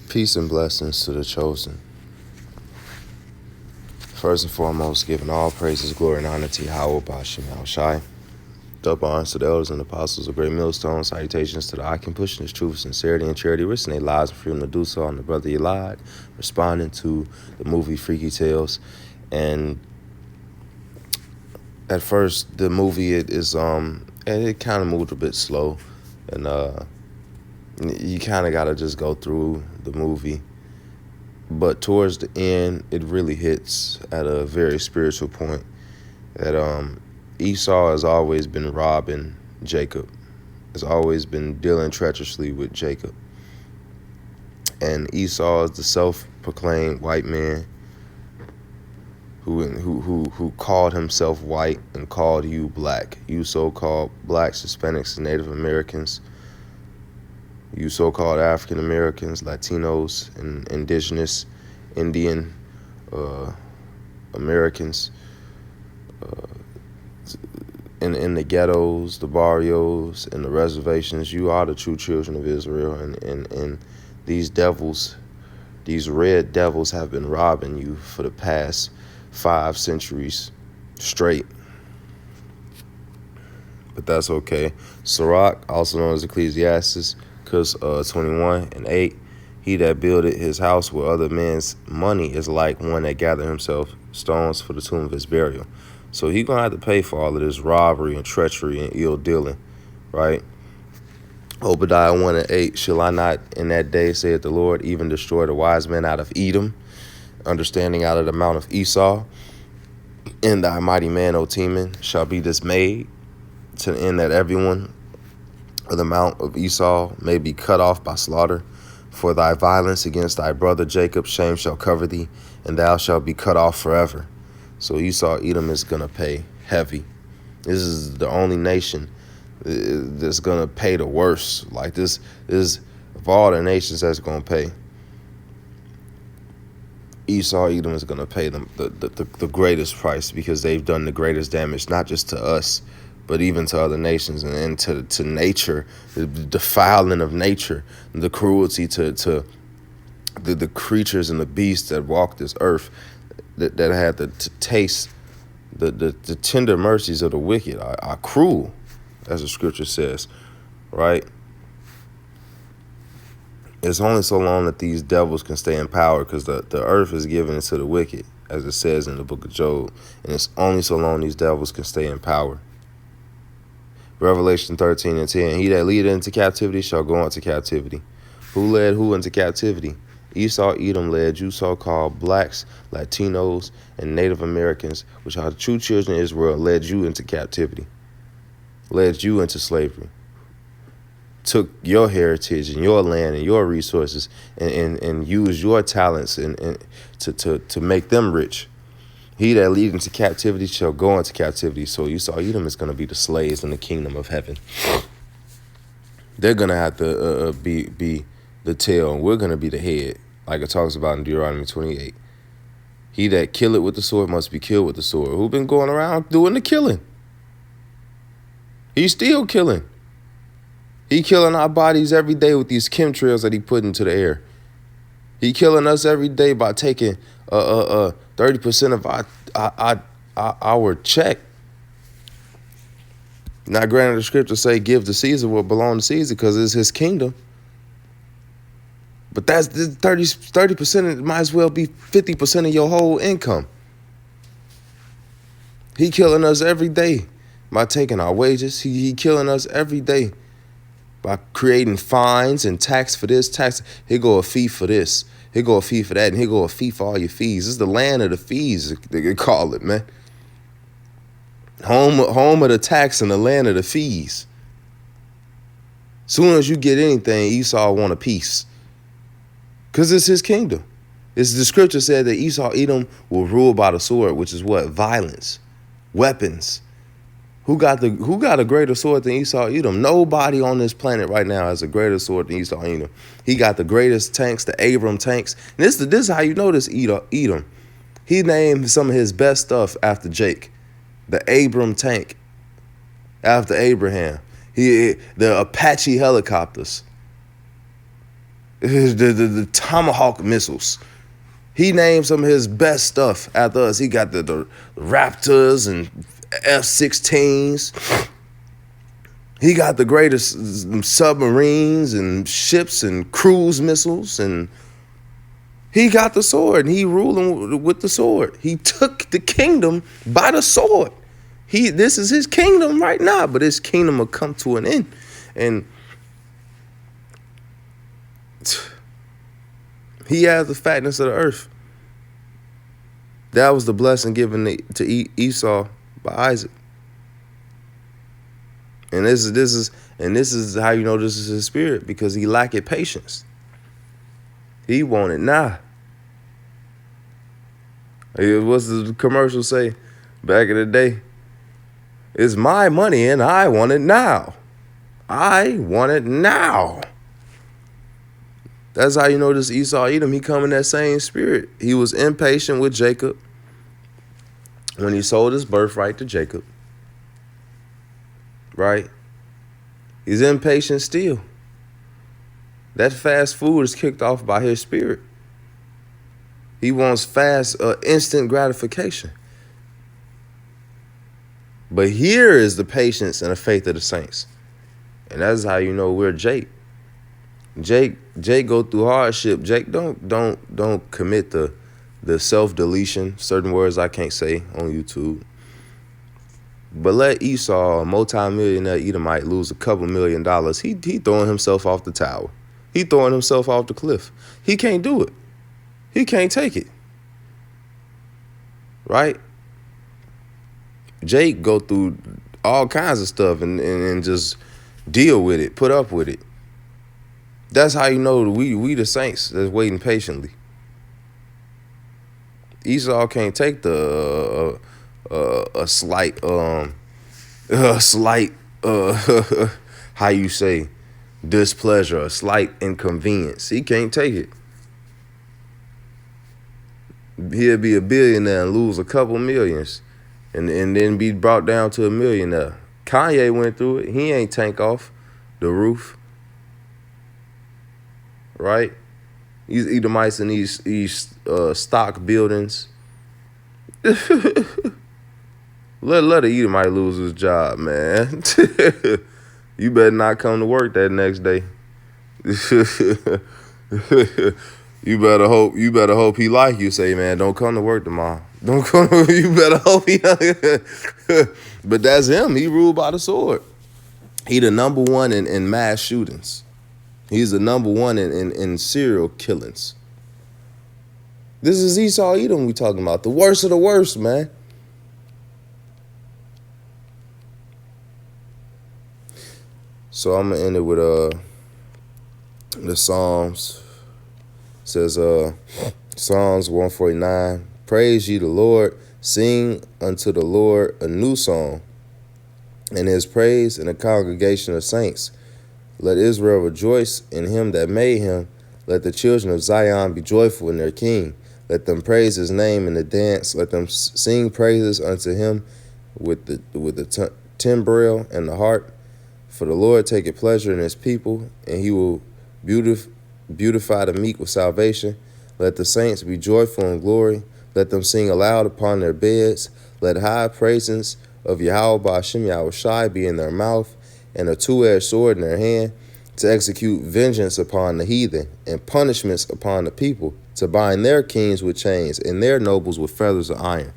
Peace and blessings to the chosen. First and foremost, giving all praises, glory, and honor to Yahweh Bashim Shai. Double honors to the elders and apostles of Great Millstone. Salutations to the I can pushing his truth, sincerity, and charity, risking their lives and freedom to do so. I'm the brother Elad, responding to the movie Freaky Tales. And at first, the movie it kind of moved a bit slow, and you kind of gotta just go through the movie. But towards the end, it really hits at a very spiritual point that Esau has always been robbing Jacob, has always been dealing treacherously with Jacob. And Esau is the self-proclaimed white man who called himself white and called you black. You so-called blacks, Hispanics, and Native Americans. You so-called African Americans, Latinos, and indigenous, Indian Americans in the ghettos, the barrios, and the reservations. You are the true children of Israel, and these devils, these red devils, have been robbing you for the past 5 centuries straight. But that's okay. Sirach, also known as Ecclesiastes, 21:8, he that builded his house with other men's money is like one that gathered himself stones for the tomb of his burial. So he gonna have to pay for all of this robbery and treachery and ill dealing, right? Obadiah 1:8, shall I not in that day, saith the Lord, even destroy the wise men out of Edom, understanding out of the mount of Esau, and thy mighty man, O Teman, shall be dismayed, to the end that everyone of the mount of Esau may be cut off by slaughter. For thy violence against thy brother Jacob, shame shall cover thee, and thou shalt be cut off forever. So Esau, Edom is going to pay heavy. This is the only nation that's going to pay the worst. Like this is, of all the nations that's going to pay, Esau, Edom is going to pay them the greatest price, because they've done the greatest damage, not just to us, but even to other nations and to nature, the defiling of nature, the cruelty to the creatures and the beasts that walk this earth, that had to taste the tender mercies of the wicked are cruel, as the scripture says, right? It's only so long that these devils can stay in power, because the earth is given to the wicked, as it says in the book of Job, and it's only so long these devils can stay in power. Revelation 13:10, he that leadeth into captivity shall go into captivity. Who led who into captivity? Esau, Edom led you so-called blacks, Latinos, and Native Americans, which are the true children of Israel, led you into captivity, led you into slavery, took your heritage and your land and your resources and used your talents and to make them rich. He that lead into captivity shall go into captivity. So Esau, Edom is going to be the slaves in the kingdom of heaven. They're going to have to be the tail, and we're going to be the head, like it talks about in Deuteronomy 28. He that killeth with the sword must be killed with the sword. Who been going around doing the killing? He's still killing. He killing our bodies every day with these chemtrails that he put into the air. He killing us every day by taking 30% of our check. Now, granted, the scripture say, give to Caesar what belongs to Caesar, because it's his kingdom. But that's 30%. It might as well be 50% of your whole income. He killing us every day by taking our wages. He killing us every day by creating fines and tax for this, tax. Here go a fee for this. Here go a fee for that. And here go a fee for all your fees. This is the land of the fees, they call it, man. Home of the tax and the land of the fees. Soon as you get anything, Esau want a piece, because it's his kingdom. It's the scripture said that Esau, Edom will rule by the sword, which is what? Violence, weapons. Who got a greater sword than Esau, Edom? Nobody on this planet right now has a greater sword than Esau, Edom. He got the greatest tanks, the Abram tanks. And this is how you know this Edom. He named some of his best stuff after Jake. The Abram tank after Abraham. The Apache helicopters. the Tomahawk missiles. He named some of his best stuff after us. He got the Raptors and F-16s. He got the greatest submarines and ships and cruise missiles, and he got the sword, and he ruling with the sword. He took the kingdom by the sword. This is his kingdom right now, but his kingdom will come to an end. And he has the fatness of the earth. That was the blessing given to Esau by Isaac. And this is how you know this is his spirit, because he lacked patience. He wanted now. What's the commercial say back in the day? It's my money and I want it now. I want it now. That's how you know this Esau Edom, he come in that same spirit. He was impatient with Jacob when he sold his birthright to Jacob. Right? He's impatient still. That fast food is kicked off by his spirit. He wants fast, instant gratification. But here is the patience and the faith of the saints. And that's how you know we're Jake. Jake go through hardship. Jake don't commit the self-deletion. Certain words I can't say on YouTube. But let Esau, a multi-millionaire Edomite, lose a couple $1 million. He throwing himself off the tower. He throwing himself off the cliff. He can't do it. He can't take it. Right? Jake go through all kinds of stuff and just deal with it, put up with it. That's how you know we the saints that's waiting patiently. Esau can't take a slight how you say, displeasure, a slight inconvenience. He can't take it. He'll be a billionaire and lose a couple millions and then be brought down to a millionaire. Kanye went through it. He ain't tank off the roof. Right? These Edomites in these stock buildings. Let a Edomite lose his job, man. You better not come to work that next day. You better hope he like you. Say, man, don't come to work tomorrow. Don't come. You better hope he. But that's him. He ruled by the sword. He the number one in mass shootings. He's the number one in serial killings. This is Esau Edom we talking about. The worst of the worst, man. So I'm gonna end it with the Psalms. It says Psalms 149. Praise ye the Lord, sing unto the Lord a new song, and his praise in the congregation of saints. Let Israel rejoice in him that made him. Let the children of Zion be joyful in their king. Let them praise his name in the dance. Let them sing praises unto him with the timbrel and the harp. For the Lord taketh pleasure in his people, and he will beautify the meek with salvation. Let the saints be joyful in glory. Let them sing aloud upon their beds. Let high praises of Yahweh Ba'ashem Yahushai be in their mouth, and a two-edged sword in their hand, to execute vengeance upon the heathen, and punishments upon the people, to bind their kings with chains, and their nobles with feathers of iron,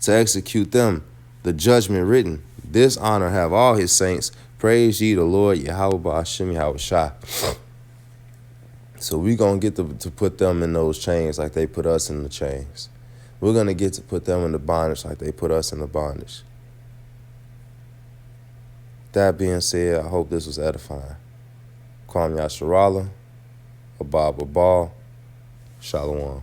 to execute them the judgment written. This honor have all his saints. Praise ye the Lord, Yahweh Ba'ashem Yahushai. So we're going to get to put them in those chains like they put us in the chains. We're going to get to put them in the bondage like they put us in the bondage. That being said, I hope this was edifying. Kwame Yasharala, Abba Babal, Shalom.